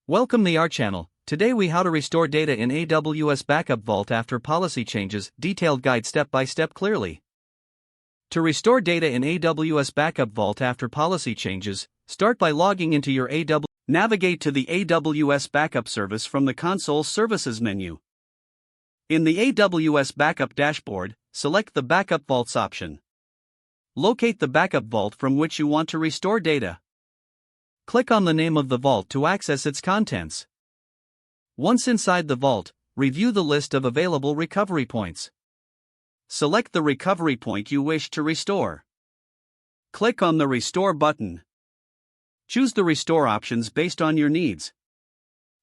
Welcome to our channel. Today we how to restore data in AWS Backup Vault after policy changes, detailed guide step by step clearly. To restore data in AWS Backup Vault after policy changes, start by logging into your AWS. Navigate to the AWS Backup service from the Console Services menu. In the AWS Backup dashboard, select the Backup Vaults option. Locate the Backup Vault from which you want to restore data. Click on the name of the vault to access its contents. Once inside the vault, review the list of available recovery points. Select the recovery point you wish to restore. Click on the Restore button. Choose the restore options based on your needs.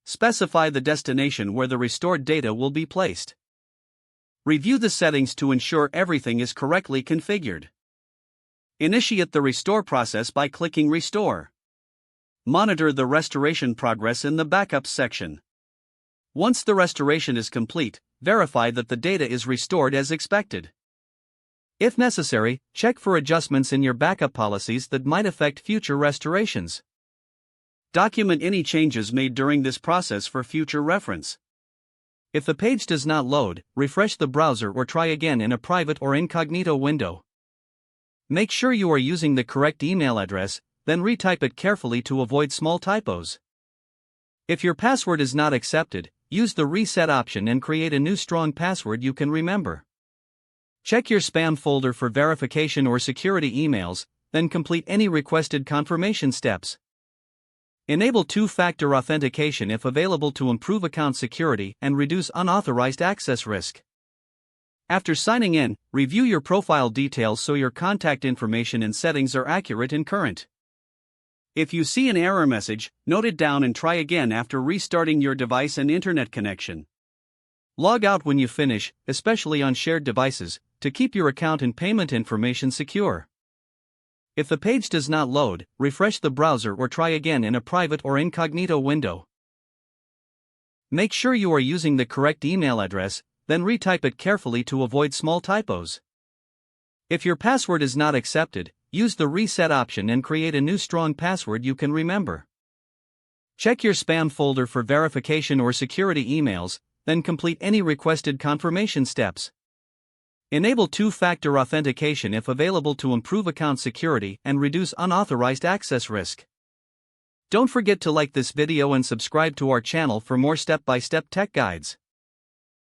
Specify the destination where the restored data will be placed. Review the settings to ensure everything is correctly configured. Initiate the restore process by clicking Restore. Monitor the restoration progress in the Backups section. Once the restoration is complete, verify that the data is restored as expected. If necessary, check for adjustments in your backup policies that might affect future restorations. Document any changes made during this process for future reference. If the page does not load, refresh the browser or try again in a private or incognito window. Make sure you are using the correct email address, then retype it carefully to avoid small typos. If your password is not accepted, use the reset option and create a new strong password you can remember. Check your spam folder for verification or security emails, then complete any requested confirmation steps. Enable two-factor authentication if available to improve account security and reduce unauthorized access risk. After signing in, review your profile details so your contact information and settings are accurate and current. If you see an error message, note it down and try again after restarting your device and internet connection. Log out when you finish, especially on shared devices, to keep your account and payment information secure. If the page does not load, refresh the browser or try again in a private or incognito window. Make sure you are using the correct email address, then retype it carefully to avoid small typos. If your password is not accepted, use the reset option and create a new strong password you can remember. Check your spam folder for verification or security emails, then complete any requested confirmation steps. Enable two-factor authentication if available to improve account security and reduce unauthorized access risk. Don't forget to like this video and subscribe to our channel for more step-by-step tech guides.